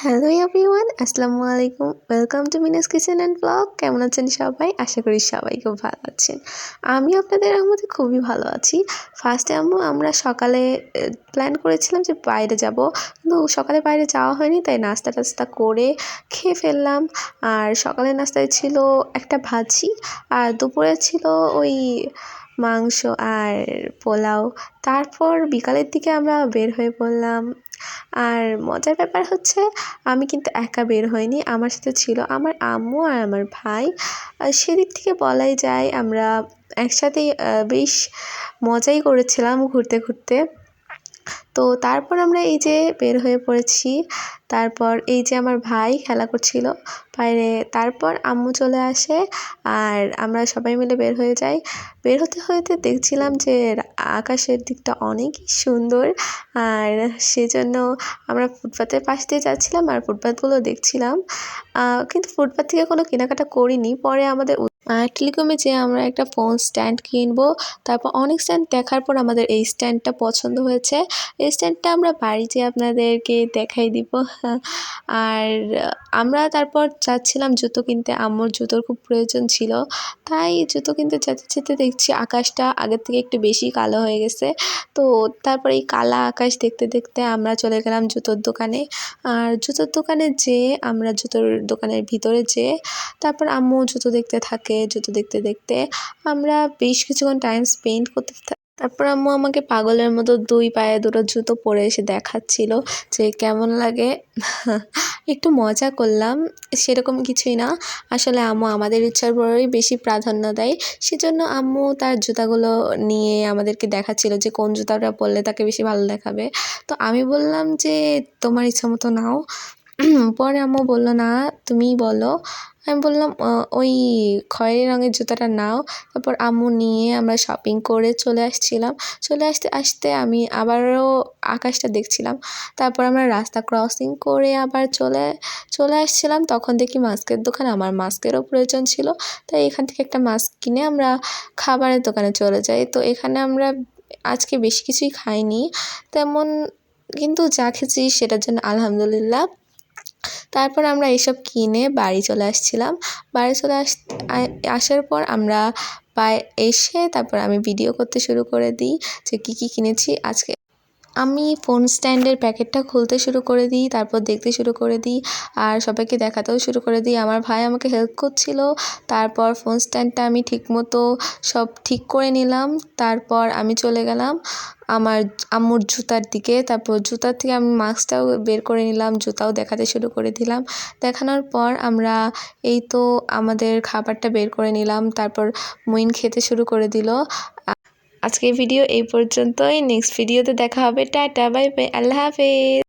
Hello everyone, আসসালামু আলাইকুম। Welcome to Mina's kitchen and blog. কেমন আছেন সবাই? আশা করি সবাই খুব ভালো আছেন। আমি আপনাদের রহমতে খুবই ভালো আছি। ফার্স্টে আমরা সকালে প্ল্যান করেছিলাম যে বাইরে যাব, কিন্তু সকালে বাইরে যাওয়া হয়নি, তাই নাস্তা টাস্তা করে খেয়ে ফেললাম। আর সকালের নাস্তায় ছিল একটা ভাজি, আর দুপুরে ছিল ওই মাংস আর পোলাও। তারপর বিকালের দিকে আমরা বের হয়ে পড়লাম। আর মজার ব্যাপার হচ্ছে, আমি কিন্তু একা বের হইনি, আমার সাথে ছিল আমার আম্মু আর আমার ভাই। সেদিক থেকে বলাই যায় আমরা একসাথেই বেশ মজাই করেছিলাম ঘুরতে ঘুরতে। তো তারপর আমরা এই যে বের হয়ে পড়েছি। তারপর এই যে আমার ভাই খেলা করছিল বাইরে, তারপর আম্মু চলে আসে আর আমরা সবাই মিলে বের হয়ে যাই। বের হতে হতে দেখছিলাম যে আকাশের দিকটা অনেকই সুন্দর, আর সেজন্য আমরা ফুটপাতের পাশ দিয়ে যাচ্ছিলাম আর ফুটপাতগুলো দেখছিলাম। কিন্তু ফুটপাত থেকে কোনো কেনাকাটা করিনি। পরে আমাদের টেলিকমে যেয়ে আমরা একটা ফোন স্ট্যান্ড কিনবো। তারপর অনেক স্ট্যান্ড দেখার পর আমাদের এই স্ট্যান্ডটা পছন্দ হয়েছে। এই স্ট্যান্ডটা আমরা বাড়ি যেয়ে আপনাদেরকে দেখাই দিব। আর আমরা তারপর যাচ্ছিলাম জুতো কিনতে। আম্মুর জুতোর খুব প্রয়োজন ছিল, তাই জুতো কিনতে যেতে যেতে দেখছি আকাশটা আগের থেকে একটু বেশি কালো হয়ে গেছে। তো তারপর এই কালা আকাশ দেখতে দেখতে আমরা চলে গেলাম জুতোর দোকানে। আর জুতোর দোকানে যেয়ে আমরা জুতোর দোকানের ভিতরে যেয়ে তারপর আম্মু জুতো দেখতে থাকে। জুতো দেখতে দেখতে আমরা বেশ কিছুক্ষণ টাইম স্পেন্ড করতে তারপর আম্মু আমাকে পাগলের মতো 2 পায়ে 2টো জুতো পরে এসে দেখাচ্ছিল যে কেমন লাগে। একটু মজা করলাম, সেরকম কিছুই না। আসলে আম্মু আমাদের ইচ্ছার উপরেই বেশি প্রাধান্য দেয়, সেজন্য আম্মু তার জুতাগুলো নিয়ে আমাদেরকে দেখাচ্ছিল যে কোন জুতাটা পরলে তাকে বেশি ভালো দেখাবে। তো আমি বললাম যে তোমার ইচ্ছা মতো নাও। পরে আম্মু বলল, না তুমিই বলো। আমি বললাম ওই খয়েরি রঙের জুতাটা নাও। তারপর আম্মু নিয়ে আমরা শপিং করে চলে আসছিলাম। চলে আসতে আসতে আমি আবারও আকাশটা দেখছিলাম। তারপর আমরা রাস্তা ক্রসিং করে আবার চলে আসছিলাম। তখন দেখি মাস্কের দোকান, আমার মাস্কেরও প্রয়োজন ছিল, তাই এখান থেকে একটা মাস্ক কিনে আমরা খাবারের দোকানে চলে যাই। তো এখানে আমরা আজকে বেশি কিছুই খাইনি তেমন, কিন্তু যা খেয়েছি সেটার জন্য আলহামদুলিল্লাহ। তারপর আমরা এইসব কিনে বাড়ি চলে আসছিলাম। বাড়ি চলে আসার পর আমরা এসে তারপর আমি ভিডিও করতে শুরু করে দিই যে কী কী কিনেছি আজকে। আমি ফোন স্ট্যান্ডের প্যাকেটটা খুলতে শুরু করে দিই, তারপর দেখতে শুরু করে দিই আর সবাইকে দেখাতেও শুরু করে দিই। আমার ভাই আমাকে হেল্প করছিল। তারপর ফোন স্ট্যান্ডটা আমি ঠিকমতো সব ঠিক করে নিলাম। তারপর আমি চলে গেলাম আমার আম্মুর জুতার দিকে। তারপর জুতার থেকে আমি মাস্কটাও বের করে নিলাম, জুতাও দেখাতে শুরু করে দিলাম। দেখানোর পর আমরা এই তো আমাদের খাবারটা বের করে নিলাম। তারপর মুইন খেতে শুরু করে দিল। আজকের ভিডিও এই পর্যন্তই। নেক্সট ভিডিওতে দেখা হবে। টাটা, বাই বাই, আল্লাহ হাফেজ।